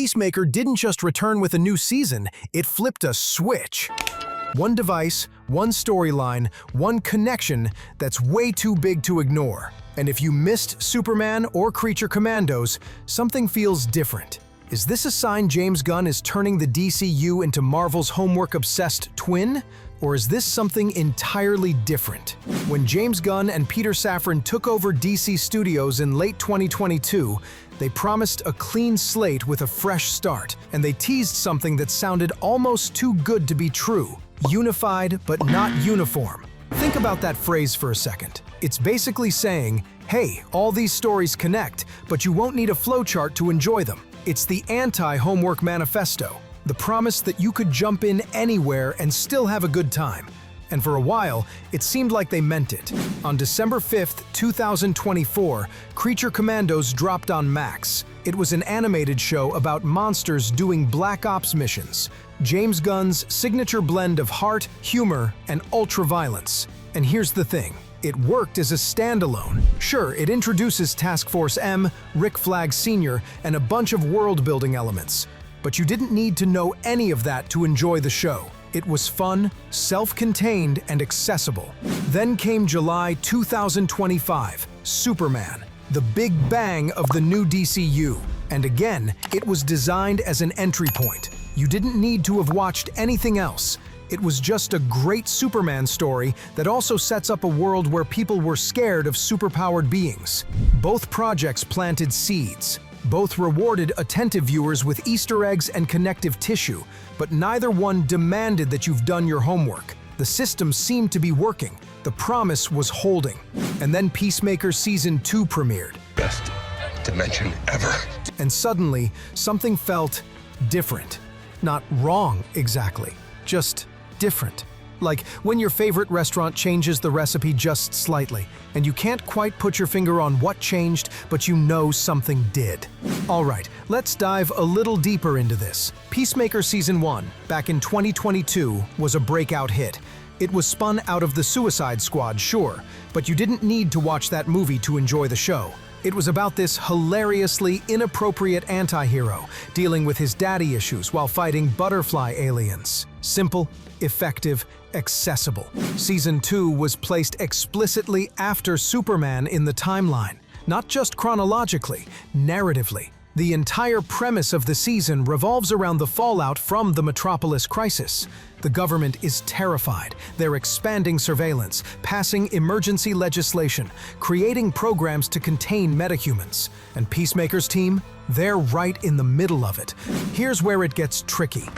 Peacemaker didn't just return with a new season, it flipped a switch. One device, one storyline, one connection that's way too big to ignore. And if you missed Superman or Creature Commandos, something feels different. Is this a sign James Gunn is turning the DCU into Marvel's homework-obsessed twin? Or is this something entirely different? When James Gunn and Peter Safran took over DC Studios in late 2022, they promised a clean slate with a fresh start, and they teased something that sounded almost too good to be true. Unified, but not uniform. Think about that phrase for a second. It's basically saying, hey, all these stories connect, but you won't need a flowchart to enjoy them. It's the anti-homework manifesto, the promise that you could jump in anywhere and still have a good time. And for a while, it seemed like they meant it. On December 5th, 2024, Creature Commandos dropped on Max. It was an animated show about monsters doing Black Ops missions. James Gunn's signature blend of heart, humor, and ultra-violence. And here's the thing. It worked as a standalone. Sure, it introduces Task Force M, Rick Flag Sr., and a bunch of world-building elements. But you didn't need to know any of that to enjoy the show. It was fun, self-contained, and accessible. Then came July 2025, Superman, the big bang of the new DCU. And again, it was designed as an entry point. You didn't need to have watched anything else. It was just a great Superman story that also sets up a world where people were scared of superpowered beings. Both projects planted seeds. Both rewarded attentive viewers with Easter eggs and connective tissue, but neither one demanded that you've done your homework. The system seemed to be working. The promise was holding. And then Peacemaker Season 2 premiered. Best dimension ever. And suddenly, something felt different. Not wrong, exactly. Just different. Like when your favorite restaurant changes the recipe just slightly, and you can't quite put your finger on what changed, but you know something did. Alright, let's dive a little deeper into this. Peacemaker Season 1, back in 2022, was a breakout hit. It was spun out of the Suicide Squad, sure, but you didn't need to watch that movie to enjoy the show. It was about this hilariously inappropriate anti-hero dealing with his daddy issues while fighting butterfly aliens. Simple, effective, accessible. Season 2 was placed explicitly after Superman in the timeline, not just chronologically, narratively. The entire premise of the season revolves around the fallout from the Metropolis crisis. The government is terrified. They're expanding surveillance, passing emergency legislation, creating programs to contain metahumans. And Peacemaker's team? They're right in the middle of it. Here's where it gets tricky.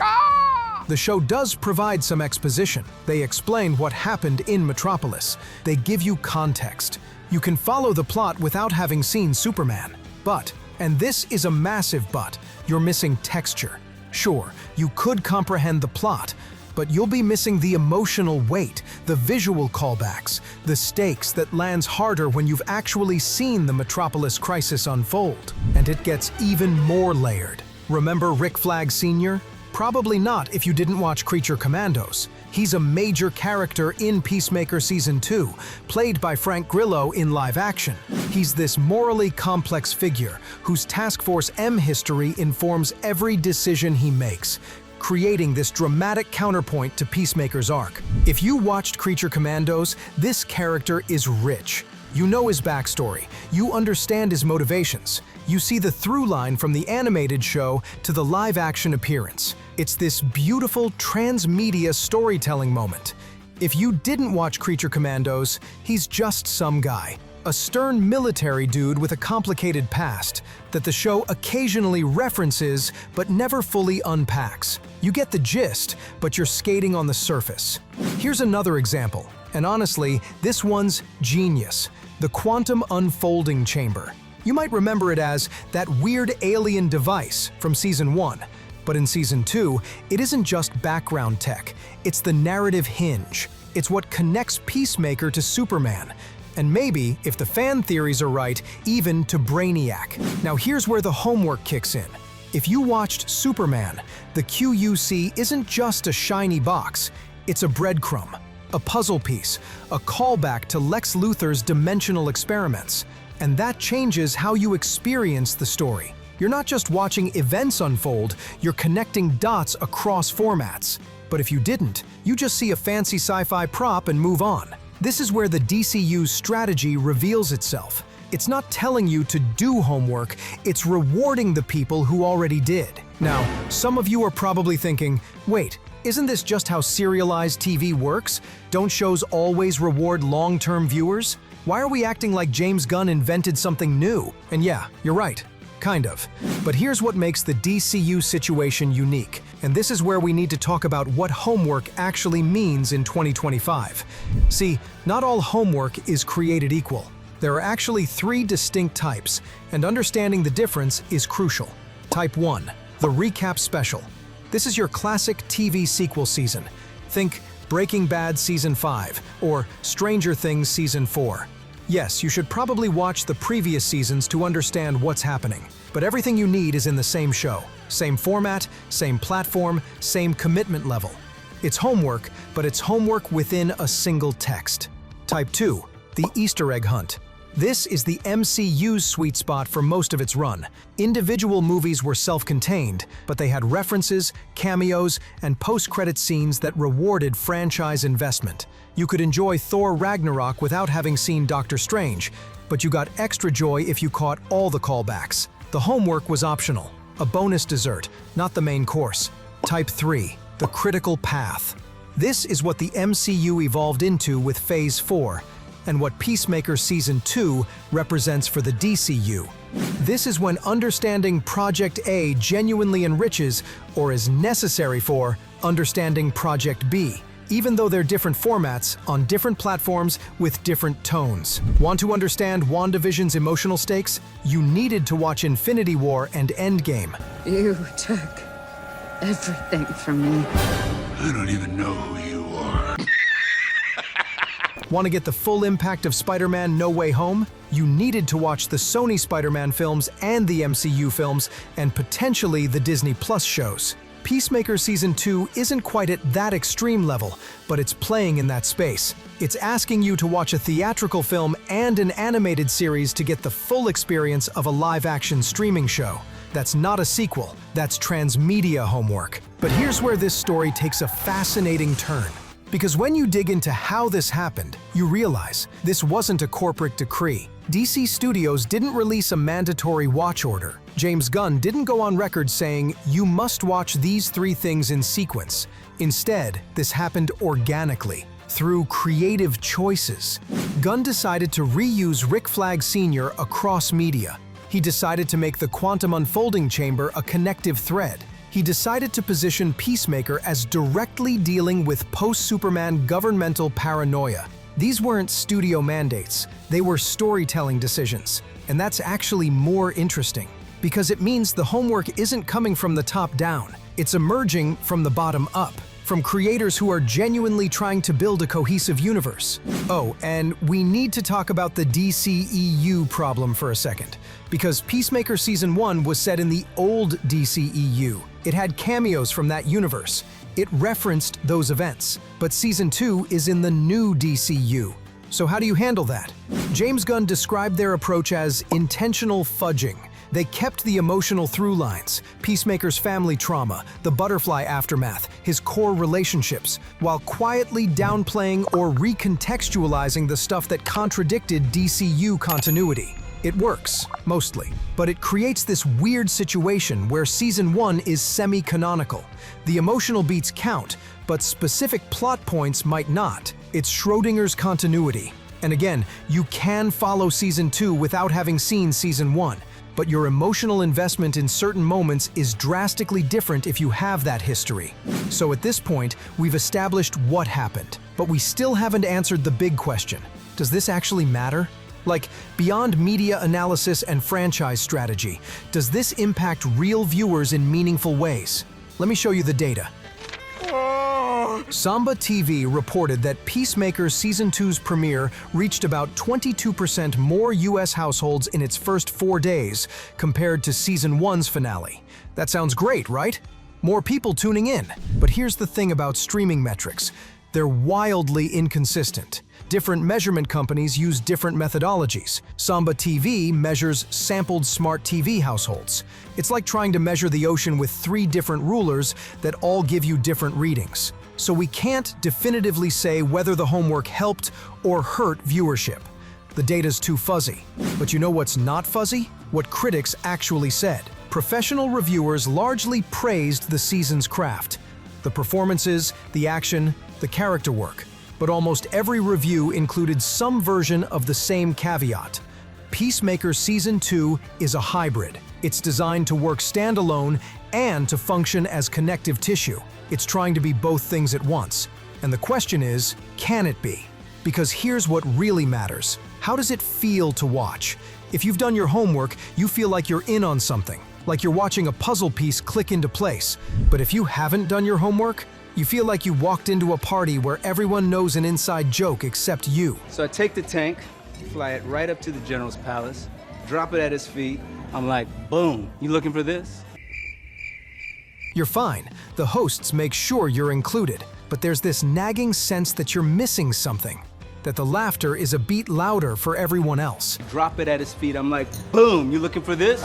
The show does provide some exposition. They explain what happened in Metropolis. They give you context. You can follow the plot without having seen Superman. But, and this is a massive but, you're missing texture. Sure, you could comprehend the plot, but you'll be missing the emotional weight, the visual callbacks, the stakes that lands harder when you've actually seen the Metropolis crisis unfold. And it gets even more layered. Remember Rick Flag Sr.? Probably not if you didn't watch Creature Commandos. He's a major character in Peacemaker Season 2, played by Frank Grillo in live action. He's this morally complex figure whose Task Force M history informs every decision he makes, creating this dramatic counterpoint to Peacemaker's arc. If you watched Creature Commandos, this character is rich. You know his backstory, you understand his motivations. You see the through line from the animated show to the live-action appearance. It's this beautiful transmedia storytelling moment. If you didn't watch Creature Commandos, he's just some guy. A stern military dude with a complicated past that the show occasionally references but never fully unpacks. You get the gist, but you're skating on the surface. Here's another example, and honestly, this one's genius. The Quantum Unfolding Chamber. You might remember it as that weird alien device from Season 1. But in Season 2, it isn't just background tech, it's the narrative hinge. It's what connects Peacemaker to Superman. And maybe, if the fan theories are right, even to Brainiac. Now here's where the homework kicks in. If you watched Superman, the QUC isn't just a shiny box, it's a breadcrumb, a puzzle piece, a callback to Lex Luthor's dimensional experiments. And that changes how you experience the story. You're not just watching events unfold, you're connecting dots across formats. But if you didn't, you just see a fancy sci-fi prop and move on. This is where the DCU's strategy reveals itself. It's not telling you to do homework, it's rewarding the people who already did. Now, some of you are probably thinking, wait, isn't this just how serialized TV works? Don't shows always reward long-term viewers? Why are we acting like James Gunn invented something new? And yeah, you're right. Kind of. But here's what makes the DCU situation unique, and this is where we need to talk about what homework actually means in 2025. See, not all homework is created equal. There are actually 3 distinct types, and understanding the difference is crucial. Type 1, the recap special. This is your classic TV sequel season. Think Breaking Bad Season 5 or Stranger Things Season 4. Yes, you should probably watch the previous seasons to understand what's happening, but everything you need is in the same show. Same format, same platform, same commitment level. It's homework, but it's homework within a single text. Type 2, the Easter egg hunt. This is the MCU's sweet spot for most of its run. Individual movies were self-contained, but they had references, cameos, and post-credit scenes that rewarded franchise investment. You could enjoy Thor Ragnarok without having seen Doctor Strange, but you got extra joy if you caught all the callbacks. The homework was optional, a bonus dessert, not the main course. Type 3, the critical path. This is what the MCU evolved into with Phase 4, and what Peacemaker Season 2 represents for the DCU. This is when understanding Project A genuinely enriches, or is necessary for, understanding Project B, even though they're different formats, on different platforms, with different tones. Want to understand WandaVision's emotional stakes? You needed to watch Infinity War and Endgame. You took everything from me. I don't even know who you are. Want to get the full impact of Spider-Man No Way Home? You needed to watch the Sony Spider-Man films and the MCU films, and potentially the Disney Plus shows. Peacemaker Season 2 isn't quite at that extreme level, but it's playing in that space. It's asking you to watch a theatrical film and an animated series to get the full experience of a live-action streaming show. That's not a sequel, that's transmedia homework. But here's where this story takes a fascinating turn. Because when you dig into how this happened, you realize this wasn't a corporate decree. DC Studios didn't release a mandatory watch order. James Gunn didn't go on record saying, "You must watch these 3 things in sequence." Instead, this happened organically, through creative choices. Gunn decided to reuse Rick Flag Sr. across media. He decided to make the quantum unfolding chamber a connective thread. He decided to position Peacemaker as directly dealing with post-Superman governmental paranoia. These weren't studio mandates, they were storytelling decisions. And that's actually more interesting, because it means the homework isn't coming from the top down, it's emerging from the bottom up, from creators who are genuinely trying to build a cohesive universe. Oh, and we need to talk about the DCEU problem for a second, because Peacemaker Season 1 was set in the old DCEU. It had cameos from that universe. It referenced those events. But Season 2 is in the new DCU. So how do you handle that? James Gunn described their approach as intentional fudging. They kept the emotional through lines, Peacemaker's family trauma, the butterfly aftermath, his core relationships, while quietly downplaying or recontextualizing the stuff that contradicted DCU continuity. It works, mostly, but it creates this weird situation where Season 1 is semi-canonical. The emotional beats count, but specific plot points might not. It's Schrodinger's continuity. And again, you can follow Season 2 without having seen Season 1, but your emotional investment in certain moments is drastically different if you have that history. So at this point, we've established what happened, but we still haven't answered the big question. Does this actually matter? Like, beyond media analysis and franchise strategy, does this impact real viewers in meaningful ways? Let me show you the data. Samba TV reported that Peacemaker Season 2's premiere reached about 22% more US households in its first 4 days compared to Season 1's finale. That sounds great, right? More people tuning in. But here's the thing about streaming metrics. They're wildly inconsistent. Different measurement companies use different methodologies. Samba TV measures sampled smart TV households. It's like trying to measure the ocean with 3 different rulers that all give you different readings. So we can't definitively say whether the homework helped or hurt viewership. The data's too fuzzy. But you know what's not fuzzy? What critics actually said. Professional reviewers largely praised the season's craft. The performances, the action, the character work. But almost every review included some version of the same caveat. Peacemaker Season 2 is a hybrid. It's designed to work standalone and to function as connective tissue. It's trying to be both things at once. And the question is, can it be? Because here's what really matters. How does it feel to watch? If you've done your homework, you feel like you're in on something, like you're watching a puzzle piece click into place. But if you haven't done your homework, you feel like you walked into a party where everyone knows an inside joke except you. So I take the tank, fly it right up to the general's palace, drop it at his feet. I'm like, boom, you looking for this? You're fine. The hosts make sure you're included. But there's this nagging sense that you're missing something, that the laughter is a beat louder for everyone else. Drop it at his feet. I'm like, boom, you looking for this?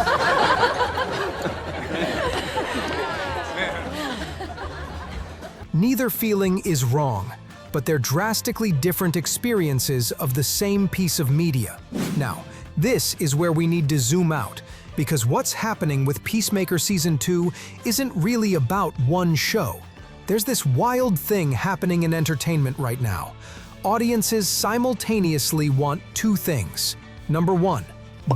Neither feeling is wrong, but they're drastically different experiences of the same piece of media. Now, this is where we need to zoom out, because what's happening with Peacemaker Season 2 isn't really about one show. There's this wild thing happening in entertainment right now. Audiences simultaneously want 2 things. Number 1,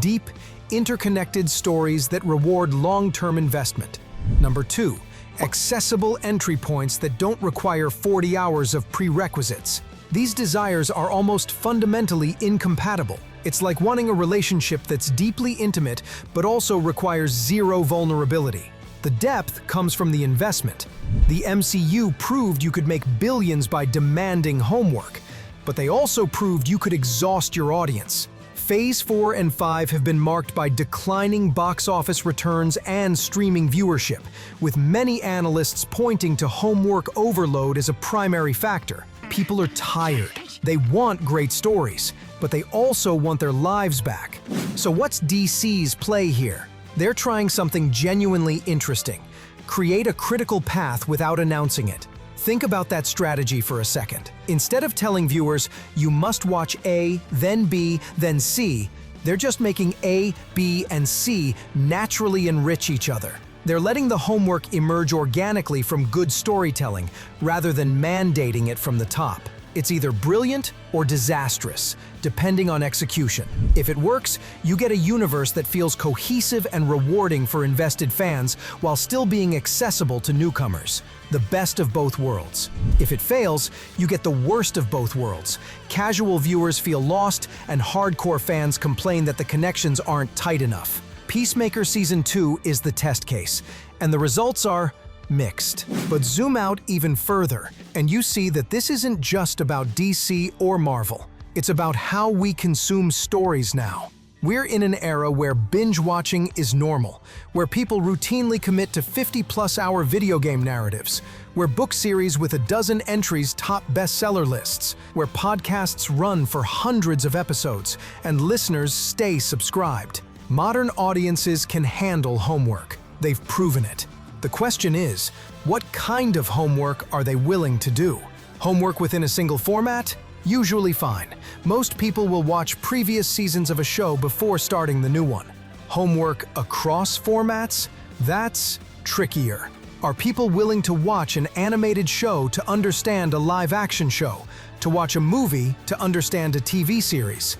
deep, interconnected stories that reward long-term investment. Number 2, accessible entry points that don't require 40 hours of prerequisites. These desires are almost fundamentally incompatible. It's like wanting a relationship that's deeply intimate but also requires 0 vulnerability. The depth comes from the investment. The MCU proved you could make billions by demanding homework, but they also proved you could exhaust your audience. Phase 4 and 5 have been marked by declining box office returns and streaming viewership, with many analysts pointing to homework overload as a primary factor. People are tired. They want great stories, but they also want their lives back. So what's DC's play here? They're trying something genuinely interesting. Create a critical path without announcing it. Think about that strategy for a second. Instead of telling viewers, you must watch A, then B, then C, they're just making A, B, and C naturally enrich each other. They're letting the homework emerge organically from good storytelling, rather than mandating it from the top. It's either brilliant or disastrous, depending on execution. If it works, you get a universe that feels cohesive and rewarding for invested fans while still being accessible to newcomers. The best of both worlds. If it fails, you get the worst of both worlds. Casual viewers feel lost, and hardcore fans complain that the connections aren't tight enough. Peacemaker Season 2 is the test case, and the results are mixed. But zoom out even further, and you see that this isn't just about DC or Marvel. It's about how we consume stories now. We're in an era where binge-watching is normal, where people routinely commit to 50-plus-hour video game narratives, where book series with a dozen entries top bestseller lists, where podcasts run for hundreds of episodes, and listeners stay subscribed. Modern audiences can handle homework. They've proven it. The question is, what kind of homework are they willing to do? Homework within a single format? Usually fine. Most people will watch previous seasons of a show before starting the new one. Homework across formats? That's trickier. Are people willing to watch an animated show to understand a live-action show, to watch a movie to understand a TV series?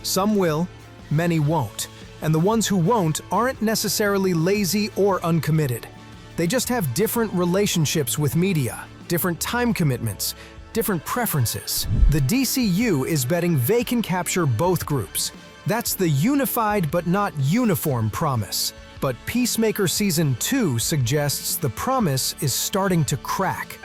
Some will, many won't. And the ones who won't aren't necessarily lazy or uncommitted. They just have different relationships with media, different time commitments, different preferences. The DCU is betting they can capture both groups. That's the unified but not uniform promise. But Peacemaker Season 2 suggests the promise is starting to crack.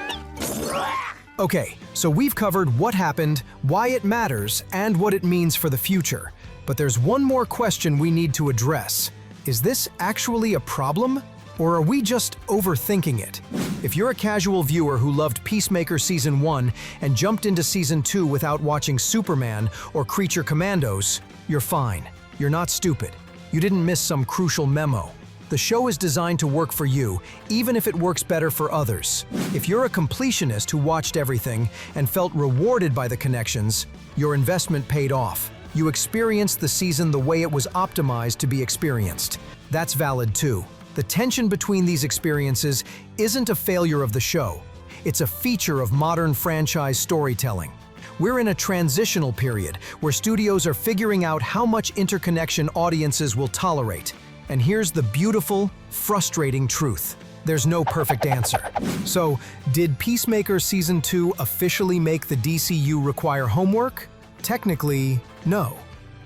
Okay, so we've covered what happened, why it matters, and what it means for the future. But there's one more question we need to address. Is this actually a problem? Or are we just overthinking it? If you're a casual viewer who loved Peacemaker Season 1 and jumped into Season 2 without watching Superman or Creature Commandos, you're fine. You're not stupid. You didn't miss some crucial memo. The show is designed to work for you, even if it works better for others. If you're a completionist who watched everything and felt rewarded by the connections, your investment paid off. You experienced the season the way it was optimized to be experienced. That's valid too. The tension between these experiences isn't a failure of the show. It's a feature of modern franchise storytelling. We're in a transitional period where studios are figuring out how much interconnection audiences will tolerate. And here's the beautiful, frustrating truth. There's no perfect answer. So, did Peacemaker Season 2 officially make the DCU require homework? Technically, no.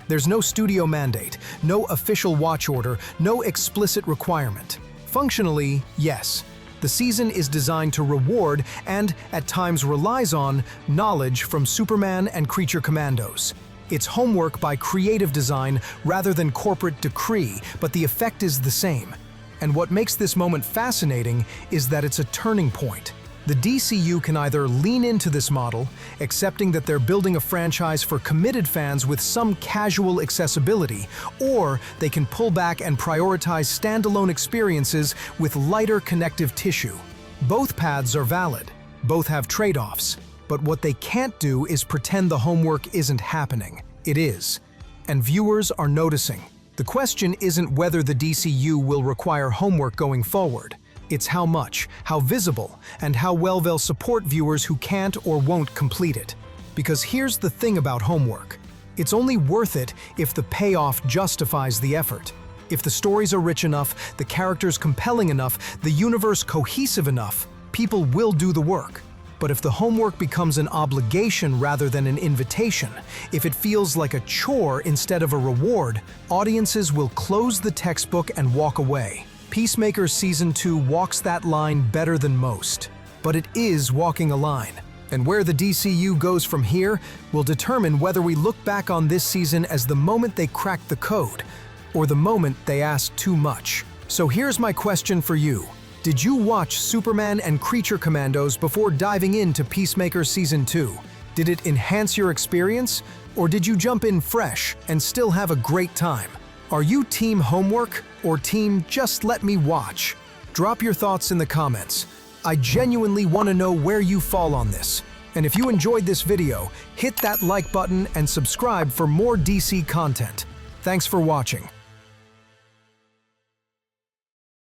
There's no studio mandate, no official watch order, no explicit requirement. Functionally, yes. The season is designed to reward and, at times, relies on knowledge from Superman and Creature Commandos. It's homework by creative design rather than corporate decree, but the effect is the same. And what makes this moment fascinating is that it's a turning point. The DCU can either lean into this model, accepting that they're building a franchise for committed fans with some casual accessibility, or they can pull back and prioritize standalone experiences with lighter connective tissue. Both paths are valid. Both have trade-offs. But what they can't do is pretend the homework isn't happening. It is. And viewers are noticing. The question isn't whether the DCU will require homework going forward. It's how much, how visible, and how well they'll support viewers who can't or won't complete it. Because here's the thing about homework. It's only worth it if the payoff justifies the effort. If the stories are rich enough, the characters compelling enough, the universe cohesive enough, people will do the work. But if the homework becomes an obligation rather than an invitation, if it feels like a chore instead of a reward, audiences will close the textbook and walk away. Peacemaker Season 2 walks that line better than most. But it is walking a line. And where the DCU goes from here will determine whether we look back on this season as the moment they cracked the code, or the moment they asked too much. So here's my question for you. Did you watch Superman and Creature Commandos before diving into Peacemaker Season 2? Did it enhance your experience? Or did you jump in fresh and still have a great time? Are you team homework or team just let me watch? Drop your thoughts in the comments. I genuinely want to know where you fall on this. And if you enjoyed this video, hit that like button and subscribe for more DC content. Thanks for watching.